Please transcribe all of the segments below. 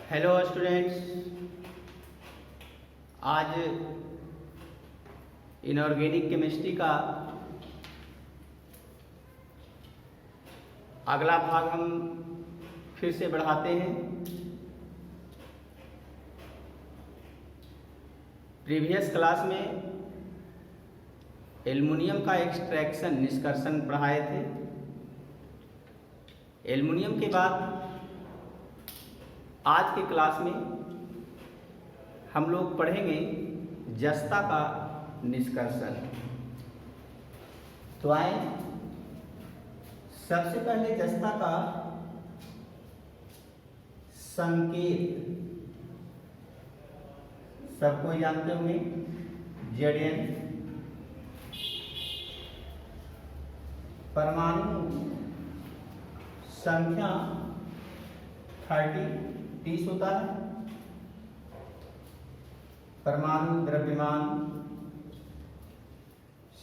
Hello students, आज inorganic chemistry का अगला भाग हम फिर से बढ़ाते हैं। प्रीवियस क्लास में एल्युमिनियम का एक्सट्रैक्शन निष्कर्षण पढ़ाए थे। एल्युमिनियम के बाद आज के क्लास में हम लोग पढ़ेंगे जस्ता का निष्कर्षण। तो आए सबसे पहले जस्ता का संकेत सबको जानते होंगे, Zn। परमाणु संख्या 30 होता है। परमाणु द्रव्यमान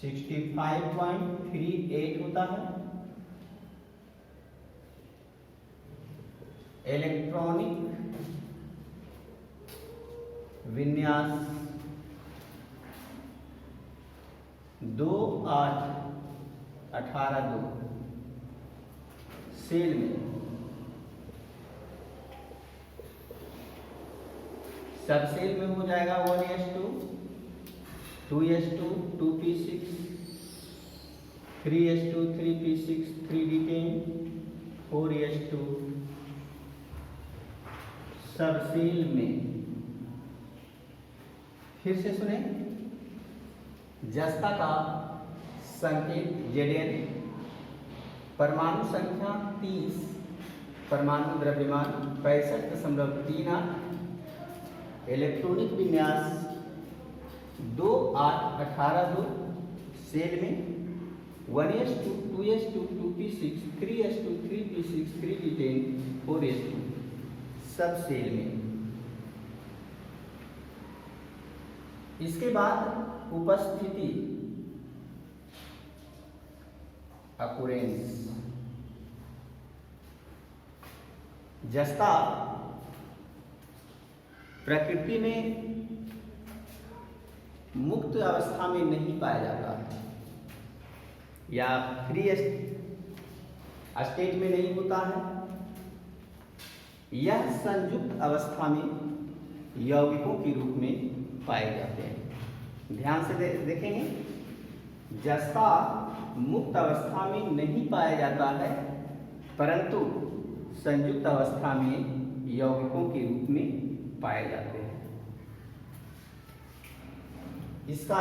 65.38 होता है। इलेक्ट्रॉनिक विन्यास 2 8 18 2। सेल में सब सेल में हो जाएगा 1s2 2s2 2p6 3s2 3p6 3d10 4s2। सब सेल में फिर से सुने जस्ता का संकेत Zn। परमाणु संख्या 30, परमाणु द्रव्यमान 65.38, इलेक्ट्रॉनिक विन्यास 2 8 18 2। सेल में 1s2 2s2 2p6 3s2 3p6 3d10 4s2। सब सेल में। इसके बाद उपस्थिति अकुरेंस। जस्ता प्रकृति में मुक्त अवस्था में नहीं पाया जाता है या फ्री स्टेट में नहीं होता है। यह संयुक्त अवस्था में यौगिकों के रूप में पाए जाते हैं। ध्यान से देखेंगे, जस्ता मुक्त अवस्था में नहीं पाया जाता है परंतु संयुक्त अवस्था में यौगिकों के रूप में पाए जाते हैं। इसका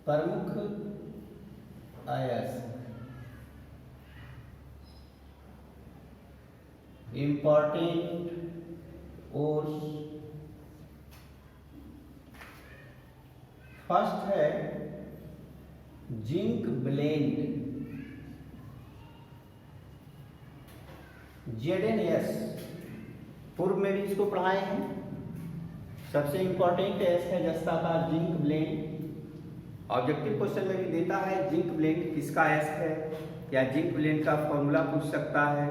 प्रमुख अयस्क इम्पॉर्टेंट ओर्स फर्स्ट है जिंक ब्लेंड ZnS। पूर्व में भी इसको पढ़ाए हैं। सबसे इंपॉर्टेंट एस है जस्ता का जिंक ब्लेंड। ऑब्जेक्टिव क्वेश्चन में भी देता है जिंक ब्लेंड किसका एस है या जिंक ब्लेंड का फॉर्मूला पूछ सकता है।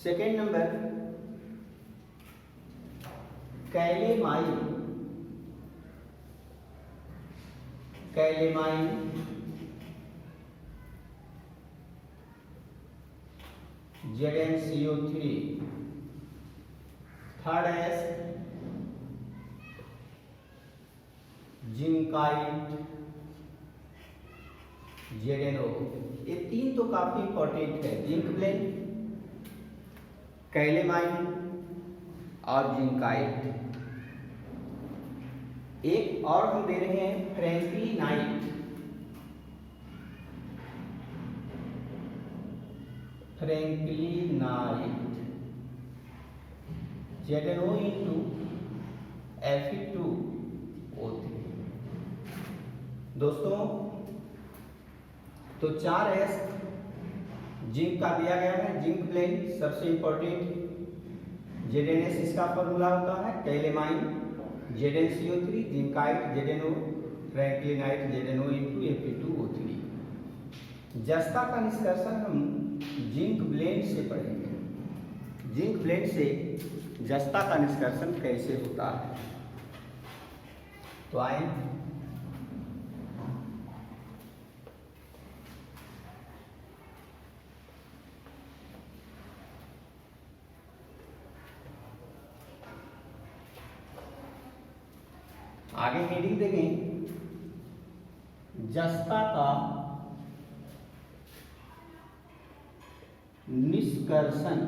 Second number calamine. Calamine ZnCO3। Third S zincite ZnO। ये तीन तो काफी इंपॉर्टेंट है, जिंक ब्लेंड, कैलेमाइन और जिंकाइट। एक और हम दे रहे हैं फ्रैंकलिनाइट। फ्रैंकलिनाइट ZnO into Fe2O3। दोस्तों तो 4 एस जिंक का दिया गया है। जिंक ब्लेंड सबसे इंपॉर्टेंट, ZnS इसका फॉर्मूला होता है। Calamine ZnCO3, zincite ZnO, फ्रैंकलिनाइट ZnO into Fe2O3। जस्ता का निष्कर्षण हम जिंक ब्लेंड से पढ़ेंगे। जिंक ब्लेंड से जस्ता का निष्कर्षण कैसे होता है। तो आए आगे हेडिंग देखें, जस्ता का निष्कर्षण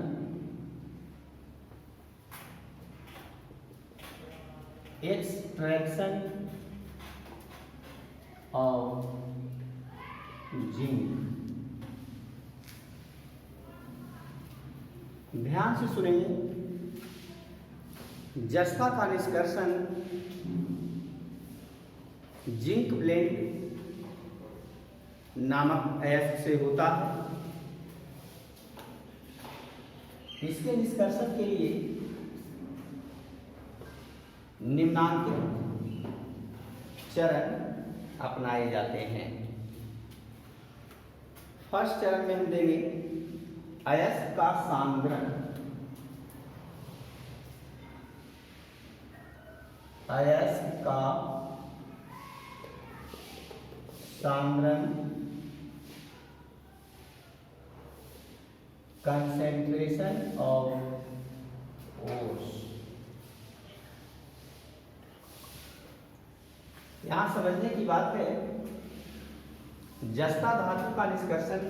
एक्सट्रैक्शन ऑफ जिंक। ध्यान से सुनेंगे, जस्ता का निष्कर्षण जिंक ब्लेंड नामक अयस्क से होता है। इसके निष्कर्षण के लिए निम्नांकित चरण अपनाए जाते हैं। फर्स्ट चरण में हम देंगे अयस्क का सांद्रण। अयस्क का सांद्रण कंसेंट्रेशन ऑफ ओर्स। यहां समझने की बात है, जस्ता धातु का निष्कर्षण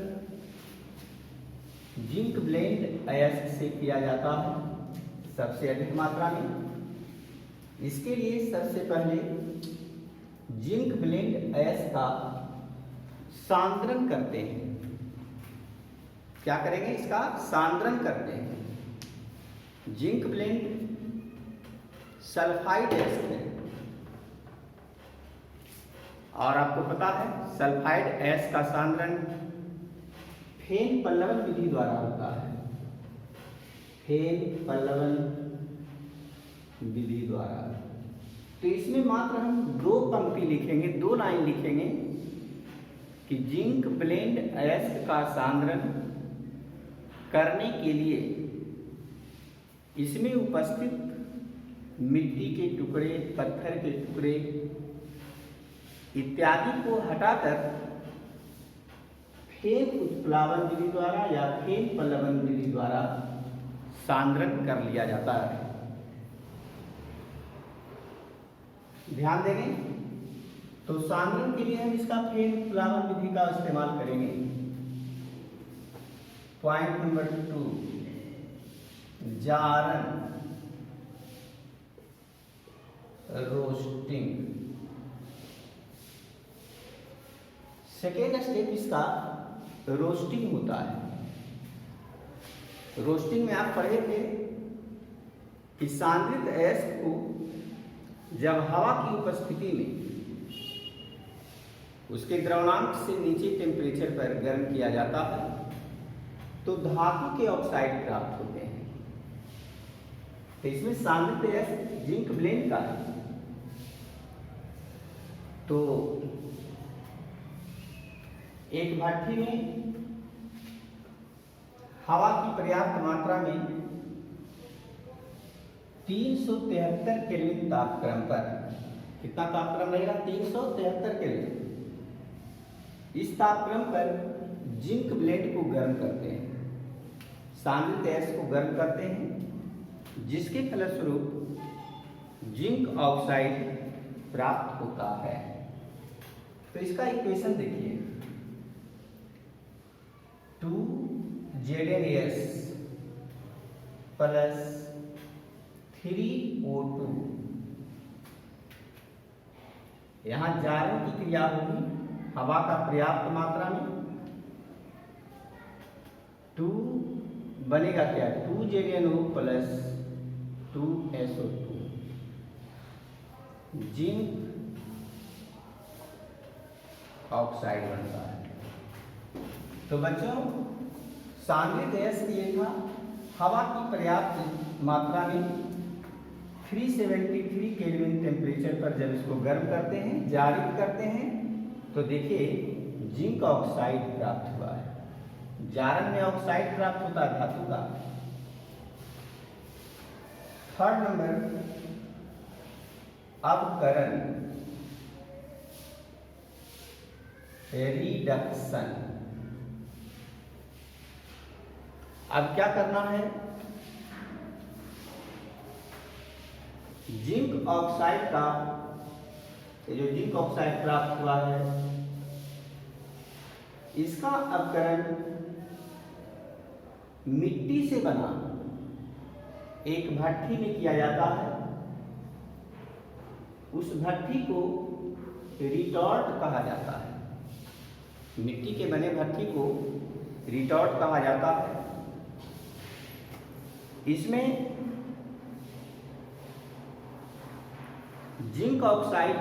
जिंक ब्लेंड अयस्क से किया जाता है सबसे अधिक मात्रा में। इसके लिए सबसे पहले जिंक ब्लेंड अयस्क का सांद्रण करते हैं। क्या करेंगे? इसका सांद्रण करते हैं। जिंक ब्लेंड सल्फाइड अयस्क है और आपको पता है सल्फाइड अयस्क का सांद्रण फेन पल्लवन विधि द्वारा होता है। फेन पल्लवन विधि द्वारा। तो इसमें मात्र हम दो पंक्ति लिखेंगे, दो लाइन लिखेंगे कि जिंक ब्लेंड अयस्क का सांद्रण करने के लिए इसमें उपस्थित मिट्टी के टुकड़े, पत्थर के टुकड़े इत्यादि को हटाकर फेन उत्प्लावन विधि द्वारा या फेन पल्लवन विधि द्वारा सांद्रण कर लिया जाता है। ध्यान देंगे तो सांद्रण के लिए हम इसका फेन उत्प्लावन विधि का इस्तेमाल करेंगे। पॉइंट नंबर 2, जारन रोस्टिंग। सेकेंड स्टेप इसका रोस्टिंग होता है। रोस्टिंग में आप पढ़े थे कि सांद्रित अयस्क को जब हवा की उपस्थिति में उसके द्रवणांक से नीचे टेम्परेचर पर गर्म किया जाता है तो धातु के ऑक्साइड प्राप्त होते हैं। तो इसमें सांद्रित अयस्क जिंक ब्लेंड का है। तो एक भट्ठी में हवा की पर्याप्त मात्रा में 373 केल्विन तापक्रम पर, कितना तापक्रम रहेगा? 373 केल्विन। इस तापक्रम पर जिंक ब्लेंड को गर्म करते हैं, सांद्रित अयस्क को गर्म करते हैं, जिसके फलस्वरूप जिंक ऑक्साइड प्राप्त होता है। तो इसका इक्वेशन देखिए, 2ZnAs प्लस 3O2। यहां जारन की क्रिया होगी हवा का पर्याप्त मात्रा में। 2 बनेगा क्या? 2ZnO plus 2SO2। Zinc oxide बनता है। तो बच्चों सांद्रित अयस्क ये था, हवा की पर्याप्त मात्रा में 373 केल्विन टेम्परेचर पर जब इसको गर्म करते हैं, जारित करते हैं, तो देखिए जिंक ऑक्साइड प्राप्त हुआ है। जारन में ऑक्साइड प्राप्त होता है धातु का। थर्ड नंबर अपकरण रिडक्शन। अब क्या करना है, जिंक ऑक्साइड का, ये जो जिंक ऑक्साइड प्राप्त हुआ है इसका अपकरण मिट्टी से बना एक भट्ठी में किया जाता है। उस भट्ठी को रिटॉर्ट कहा जाता है। मिट्टी के बने भट्ठी को रिटॉर्ट कहा जाता है। इसमें जिंक ऑक्साइड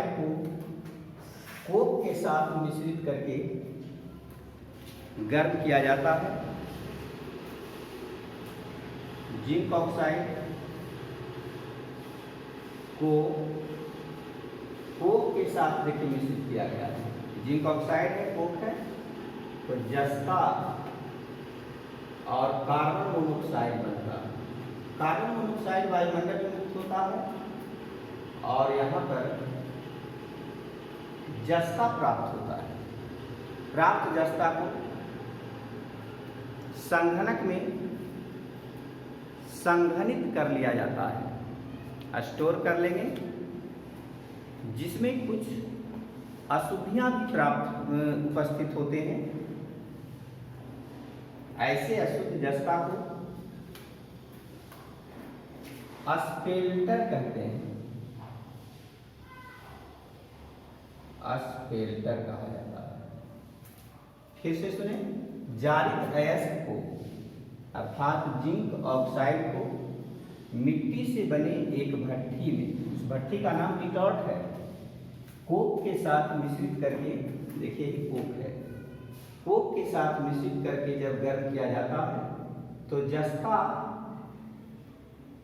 को कोक के साथ मिश्रित करके गर्म किया जाता है। जिंक ऑक्साइड को कोक के साथ देखिए मिश्रित किया गया है। जिंक ऑक्साइड है, कोक है, तो जस्ता और कार्बन मोनोऑक्साइड बनता है। कार्बन मोनोऑक्साइड वायुमंडल में मुक्त होता है और यहाँ पर जस्ता प्राप्त होता है। प्राप्त जस्ता को संघनक में संघनित कर लिया जाता है, स्टोर कर लेंगे, जिसमें कुछ अशुद्धियां भी प्राप्त उपस्थित होते हैं। ऐसे अशुद्ध जस्ता को स्पेल्टर कहते हैं। स्पेल्टर कहा जाता है। फिर से सुने, जारित अयस्क को अर्थात जिंक ऑक्साइड को मिट्टी से बने एक भट्ठी में, उस भट्ठी का नाम रिटॉर्ट है, कोक के साथ मिश्रित करके, देखिए कोक है, कोक के साथ मिश्रित करके जब गर्म किया जाता है तो जस्ता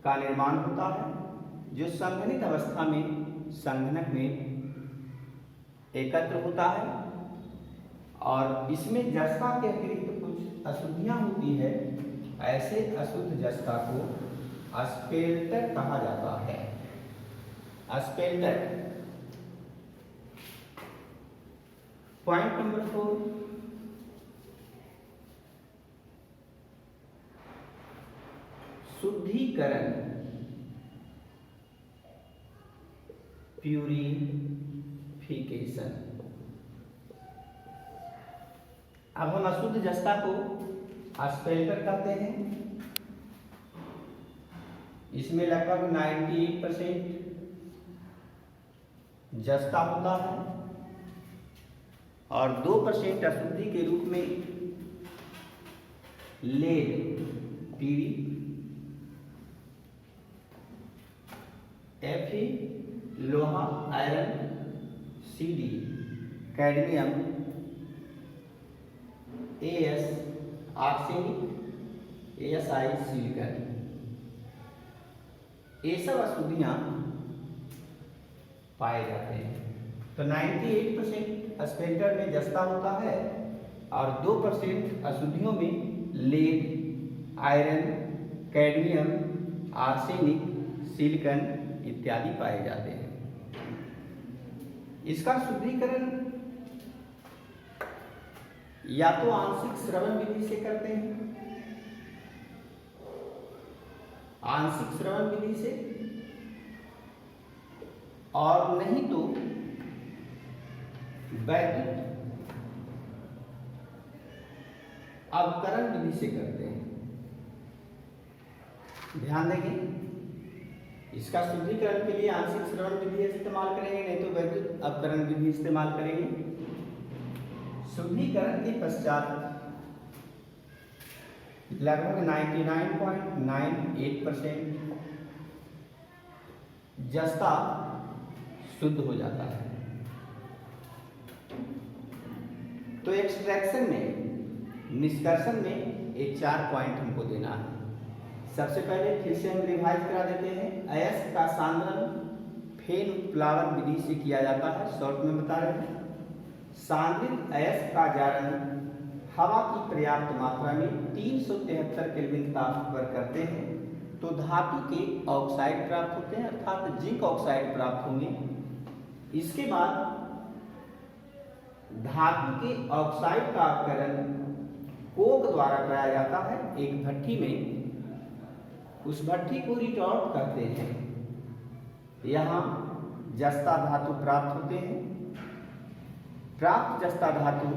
का निर्माण होता है, जो संघनित अवस्था में संघनक में एकत्र होता है। और इसमें जस्ता के अतिरिक्त कुछ अशुद्धियां होती है। ऐसे अशुद्ध जस्ता को स्पेल्टर कहा जाता है। स्पेल्टर। पॉइंट नंबर 4, शुद्धिकरण, प्यूरिफिकेशन। अब हम अशुद्ध जस्ता को स्पेल्टर कहते हैं। इसमें लगभग 98% जस्ता होता है और 2% अशुद्धि के रूप में लेड, पीडी, Fe लोहा, iron, Cd cadmium, As arsenic, Asi silicon, ये सब अशुद्धियां पाए जाते हैं। तो 98% स्पेल्टर में जस्ता होता है और 2% अशुद्धियों में lead, iron, cadmium, arsenic, silicon इत्यादि पाए जाते हैं। इसका शुद्धिकरण या तो आंशिक श्रवण विधि से करते हैं, आंशिक श्रवण विधि से, और नहीं तो वैद्युत अवकरण विधि से करते हैं। ध्यान देंगे, इसका शुद्धिकरण के लिए आंशिक श्रवण विधि इस्तेमाल करेंगे, नहीं तो वैद्युत अवकरण विधि इस्तेमाल करेंगे। शुद्धिकरण के पश्चात लगभग 99.98% जस्ता शुद्ध हो जाता है। तो एक्सट्रैक्शन में, निष्कर्षण में ये 4 पॉइंट हमको देना है। सबसे पहले फिर से हम रिवाइज करा देते हैं। अयस्क का सांद्रण फेन उत्प्लावन विधि से किया जाता है। शॉर्ट में बता रहे हैं, सांद्रित अयस्क का जारण हवा की पर्याप्त मात्रा में 373 केल्विन ताप पर करते हैं तो धातु के ऑक्साइड प्राप्त होते हैं, अर्थात जिंक ऑक्साइड प्राप्त होंगे। इसके बाद धातु के ऑक्साइड का अपकरण कोक द्वारा कराया जाता है एक भट्ठी में। उस भट्ठी को रिटॉर्ट करते हैं। यहाँ जस्ता धातु प्राप्त होते हैं। प्राप्त जस्ता धातु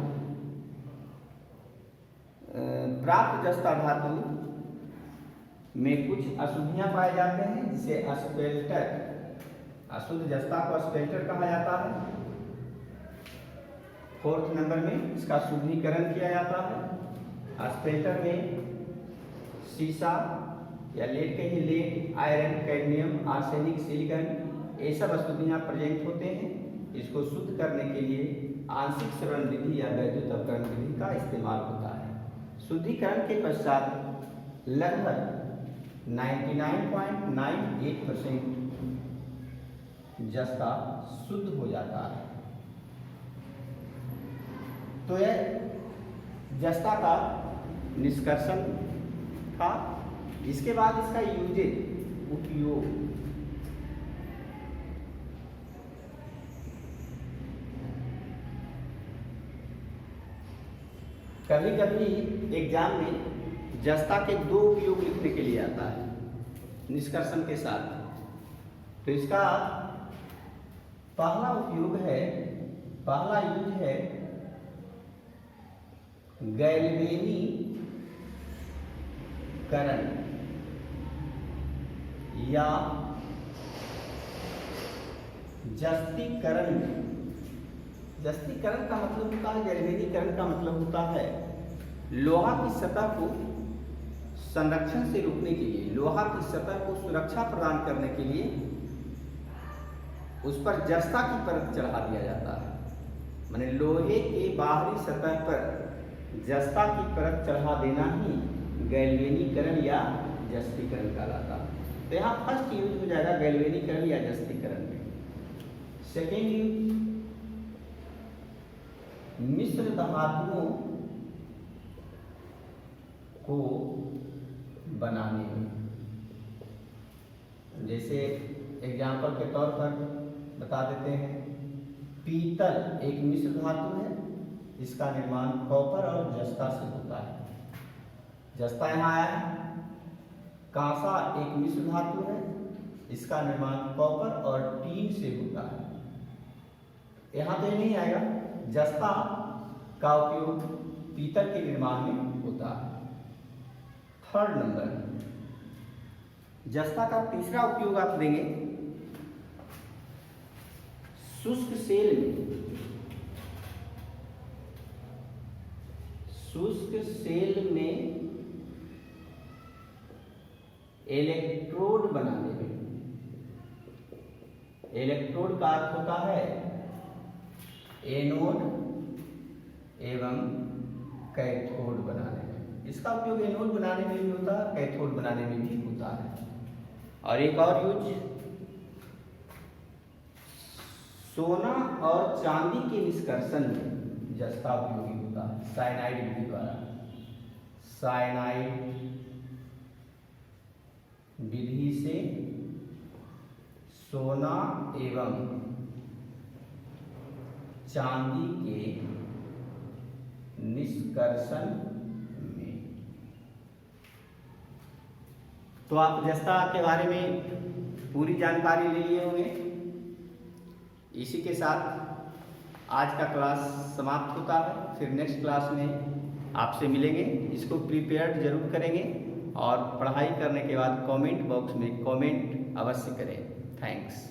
में कुछ अशुद्धियां पाए जाते हैं जिसे स्पेल्टर, अशुद्ध जस्ता को स्पेल्टर कहा जाता है। 4th नंबर में इसका शुद्धिकरण किया जाता है। स्पेल्टर में सीसा या लेड कहिए, lead, iron, cadmium, arsenic, silicon, ये सब अशुद्धियां प्रेजेंट होते हैं। इसको शुद्ध करने के लिए आंशिक श्रवण विधि या वैद्युत अपकरण विधि का इस्तेमाल होता है। शुद्धिकरण के पश्चात लगभग 99.98% जस्ता शुद्ध हो जाता है। तो यह जस्ता का निष्कर्षण था। इसके बाद इसका यूजेज, उपयोग। कभी कभी एग्जाम में जस्ता के 2 उपयोग लिखने के लिए आता है निष्कर्षण के साथ। तो इसका पहला यूज है गैल्वेनीकरण या जस्तीकरण। जस्तीकरण का मतलब होता है, गैल्वेनीकरण का मतलब होता है लोहा की सतह को संरक्षण से रोकने के लिए, लोहा की सतह को सुरक्षा प्रदान करने के लिए उस पर जस्ता की परत चढ़ा दिया जाता है। माने लोहे के बाहरी सतह पर जस्ता की परत चढ़ा देना ही गैल्वेनीकरण या जस्तीकरण कहलाता है। तो यहाँ फर्स्ट यूज हो जाएगा गैल्वेनीकरण या जस्तीकरण में। सेकेंड यूज मिश्र धातुओं को बनाने में। जैसे एग्जाम्पल के तौर पर बता देते हैं, पीतल एक मिश्र धातु है, इसका निर्माण कॉपर और जस्ता से होता है। जस्ता यहाँ आया है। कांसा एक मिश्र धातु है, इसका निर्माण कॉपर और टीन से होता है। यहाँ तो नहीं आएगा, जस्ता का उपयोग पीतल के निर्माण में होता है। 3rd नंबर, जस्ता का तीसरा उपयोग आप देंगे शुष्क सेल में इलेक्ट्रोड बनाने में। इलेक्ट्रोड का अर्थ होता है एनोड एवं कैथोड बनाने में। इसका उपयोग एनोड बनाने में भी होता है, कैथोड बनाने में भी होता है। और एक और यूज, सोना और चांदी के निष्कर्षण में जस्ता उपयोगी होता है साइनाइड विधि द्वारा। साइनाइड विधि से सोना एवं चांदी के निष्कर्षण में। तो आप जस्ता के बारे में पूरी जानकारी ले लिए होंगे। इसी के साथ आज का क्लास समाप्त होता है। फिर नेक्स्ट क्लास में आपसे मिलेंगे। इसको प्रिपेयर्ड जरूर करेंगे और पढ़ाई करने के बाद कमेंट बॉक्स में कमेंट अवश्य करें। थैंक्स।